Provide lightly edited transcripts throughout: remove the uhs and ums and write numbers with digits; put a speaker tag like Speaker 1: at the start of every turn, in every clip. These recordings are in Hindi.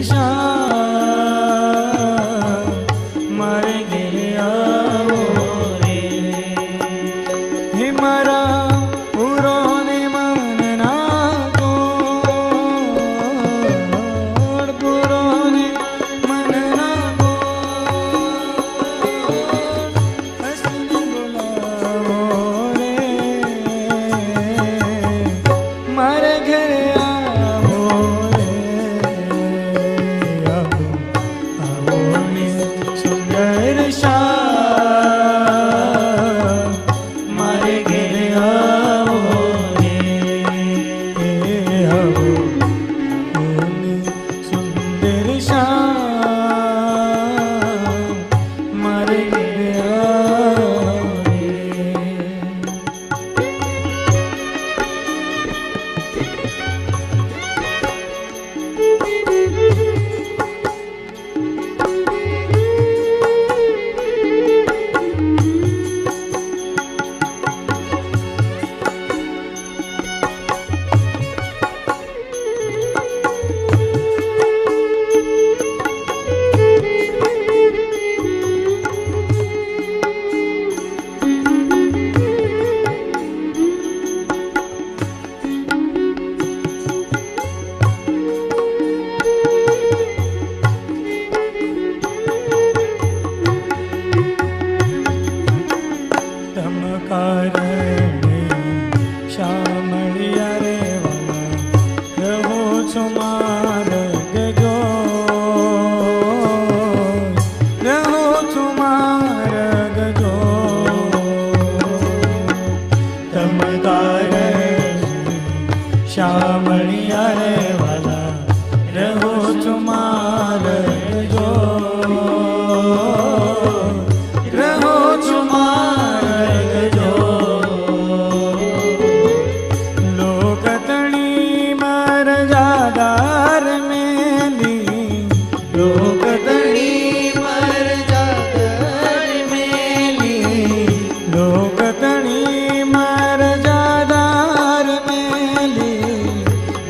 Speaker 1: श्याम मारे घरे आवो रे। हे मारा पूरो ने मन नागोड़, पूरो ने मन नागोड़, हंसने बुलावो रे। मारे घरे आवो रे, आवो आवो ने सुंदर श्याम मारे घरे आवो रे। आवो आवो ने सुंदर श्याम मारे घरे आवो रे। तम कारणे श्यामळिया रे वाला रहो છો માર્ગ જો, રહો છો માર્ગ જો। તમ કારણે શ્યામળિયા રે વાલા રહો છો માર્ગ જો, રહો છો માર્ગ જો। લોકતણી મરજાદાર મેલી, લોકતણી મરજાદાર મેલી, લોકતણી મરજાદાર મેલી,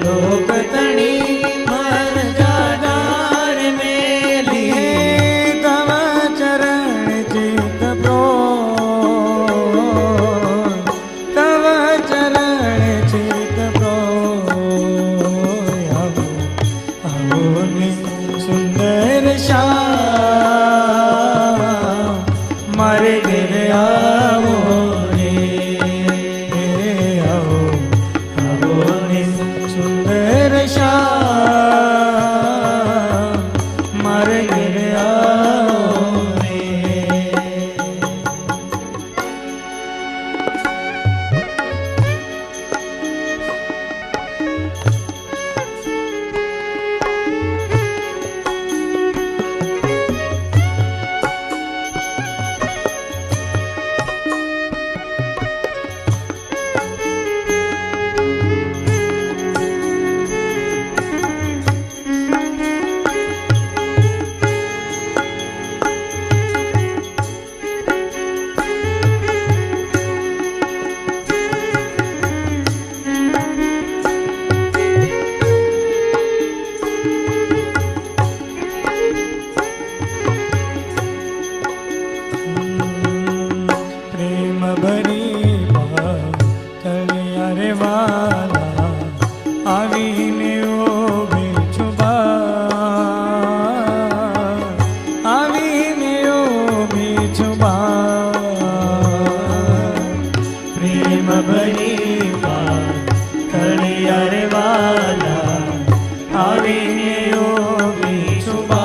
Speaker 1: લોકતણી મરજાદાર મેલી। તવ ચરણ ચિત પ્રોય, તવ ચરણ ચિત પ્રોય। આવો આવો ને સુંદર શ્યામ મારે ઘરે આવો રે। આવો આવો ને સુંદર શ્યામ મારે ઘરે આવો રે। प्रेम भरी तलिया रे वाला आवीने ओभे छुबा, आवीने ओभे छुबा। प्रेम भरी तलिया रे वाला आवीने ओभे छुबा,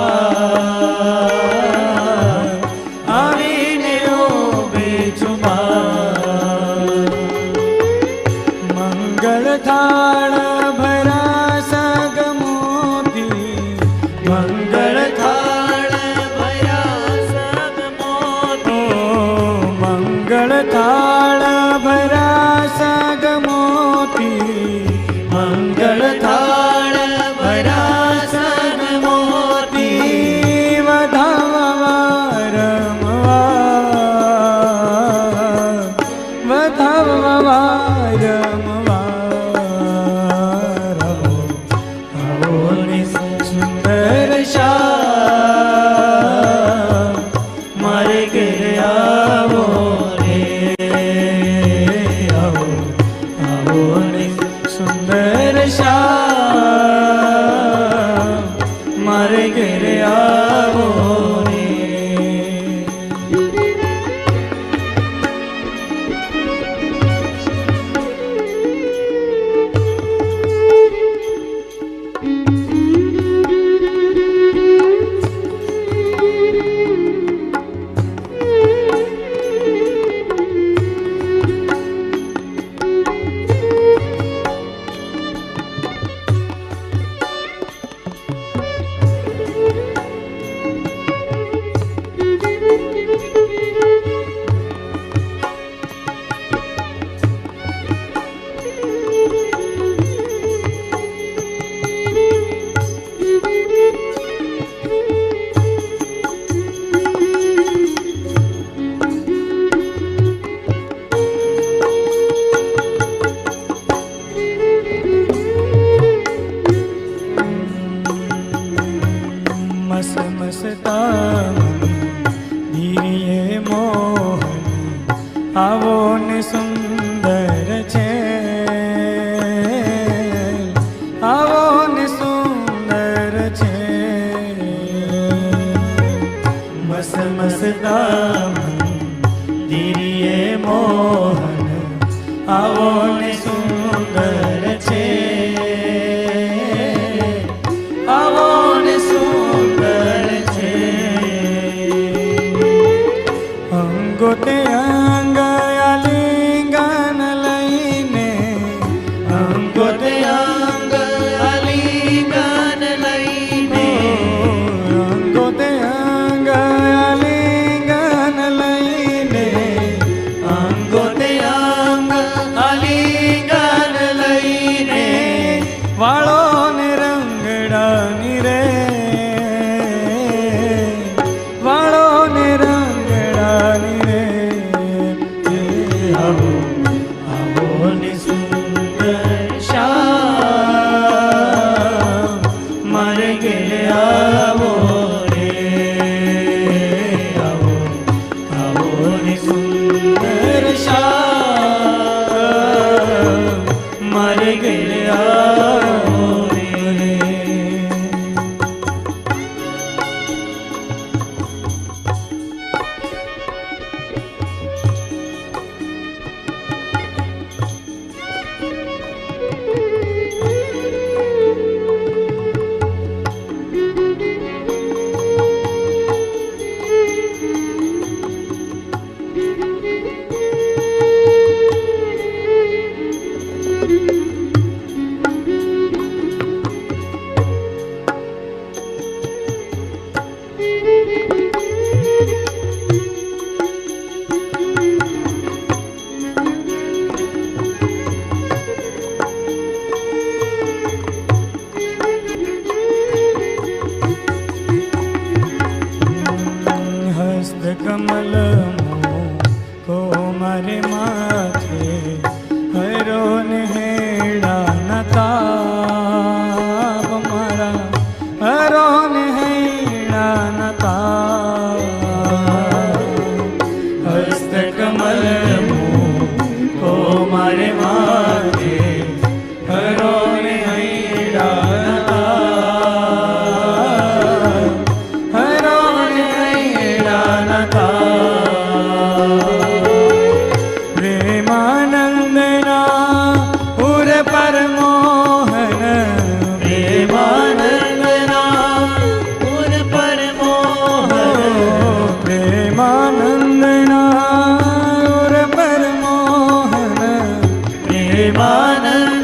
Speaker 1: आवीने ओभे छुबा। मंगल थाळ भरा सग मोती, मंगल थाळ भरा सग मोती, मंगल थाळ भरा सग मोती, मंगल थाळ भरा सग मोती। वधावा रमवा, वधावा रमवा। सुंदर
Speaker 2: આનંદ